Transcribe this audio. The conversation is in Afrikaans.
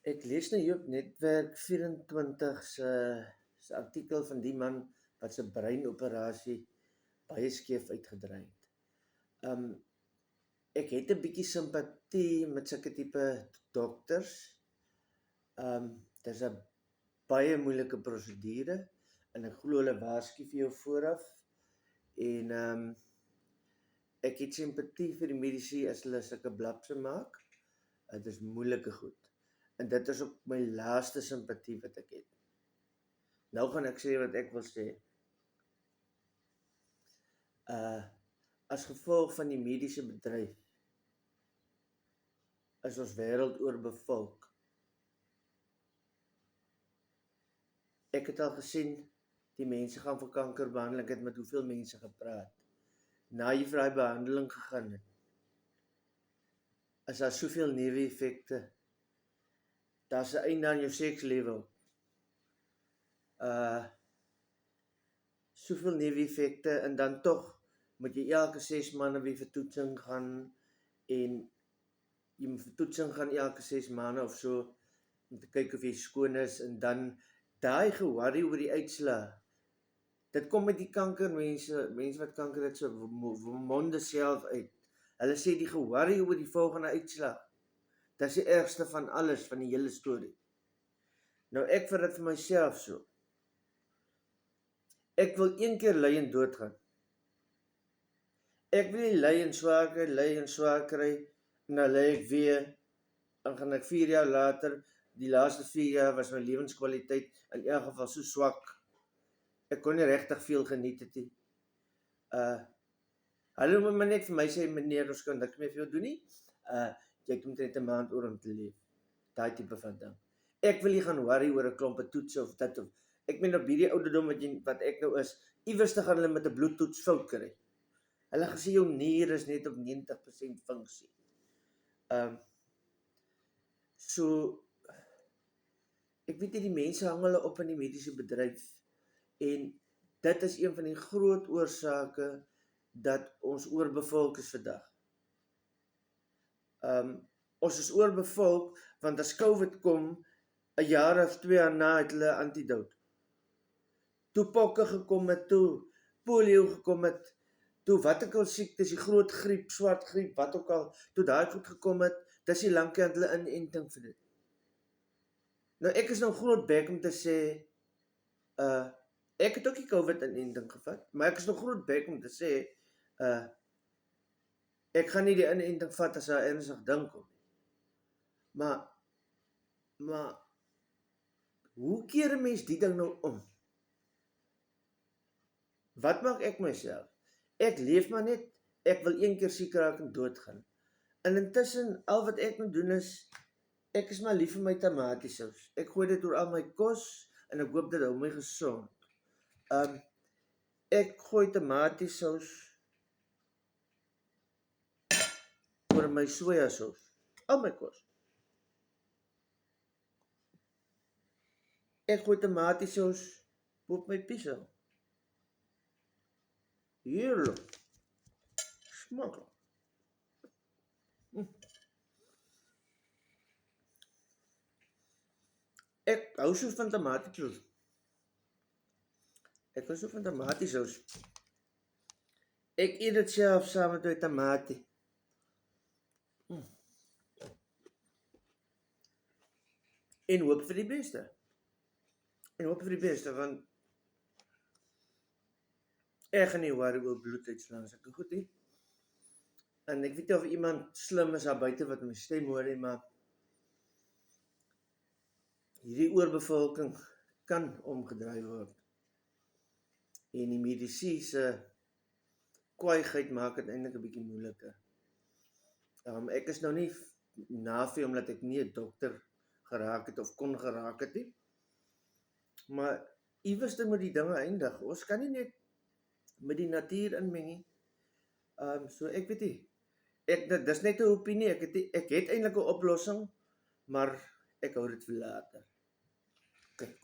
Ek lees nou hier op Netwerk 24 se artikel van die man wat sy breinoperasie baie skeef uitgedraai het. Ek het 'n bietjie simpatie met sulke tipe dokters. Dis 'n baie moeilike prosedure en ek glo hulle waarsku vir jou vooraf. En ek het simpatie vir die mediese as hulle sulke blapse maak. Dit is moeilike goed. En dit is ook my laaste simpatie wat ek het. Nou gaan ek sê wat ek wil sê. As gevolg van die mediese bedryf is ons wêreld oorbevolk. Ek het al gesien, die mense gaan vir kankerbehandeling, ek het met hoeveel mense gepraat. Na jy vir daai behandeling gegaan het, is daar soveel neeweffekte. Daar's 'n einde aan jou sekslewe. Soveel neeweffekte en dan tog moet jy elke 6 maande weer vir toetsing gaan en jy moet vir toetsing gaan elke 6 maande of so om te kyk of jy skoon is en dan daai ge-worry oor die uitslae. Dit kom met die kanker mense wat kanker het so monde self uit. Hulle sê die ge-worry oor die volgende uitslag. Dit is die ergste van alles van die hele storie. Nou ek vir dit vir myself so. Ek wil een keer ly en doodgaan. Ek wil nie ly en swaar kry, en dan ly ek weer, dan gaan ek 4 jaar later, die laaste 4 jaar was my lewenskwaliteit in elk geval so swak. Ek kon nie regtig veel geniet het nie. Hulle moet maar net vir my sê, meneer, ons kan niks meer vir jou doen nie. Jy moet net 'n maand oor om te leef. Daai tipe van ding. Ek wil nie gaan worry oor 'n klompe toetse of dit of ek meen op hierdie ouderdom wat ek nou is, iewers te gaan hulle met 'n bloedtoets fout kry. Hulle gesê jou nier is net op 90% funksie. So ek weet nie, die mense hang hulle op in die mediese bedryf en dit is een van die groot oorsake dat ons oorbevolk is vandag. Ons is oorbevolk, want as COVID kom, 'n jaar of 2 jaar na het hulle antidote. Toe pokke gekom het, toe polio gekom het, toe wat ook al siektes, die groot griep, swart griep, wat ook al, toe daai goed gekom het, dis die lankie aan hulle inenting vir dit. Nou ek is nou groot bek om te sê, ek het ook die COVID inenting gevat, maar ek is nog groot bek om te sê, ek gaan nie die inenting vat as daar ernstig ding kom. Maar, hoe keer 'n mens die ding nou om? Wat maak ek myself? Ek leef maar net, ek wil een keer siek raak en doodgaan. En intussen, al wat ek moet doen is, ek is maar lief vir my tamatiesous. Ek gooi dit oor al my kos, en ek hoop dit hou my gesond. Ek gooi tamatiesous oor my sojasous, al my kos. Ek gooi tamatiesous op my pizza. Heerlik. Smaklik. Ek hou so van tamatiesous. Ek hou so van tamatiesous. Ek eet dit self saam met my tamatie. En hoop vir die beste. Want ek gaan nie worry oor bloeduitslaan as ek goed nie. En ek weet nie of iemand slim is daar buite wat my stem hoor nie, maar hierdie oorbevolking kan omgedraai word. En die mediese kwaaiheid maak dit eintlik 'n bietjie moeiliker. Ek is nou nie navee omdat ek nie 'n dokter geraak het of kon geraak het nie. Maar iewers moet die dinge eindig. Ons kan nie net met die natuur inmeng nie. So ek weet nie. Dis net 'n opinie. Ek het eintlik 'n oplossing, maar ek hou dit vir later. Kyk.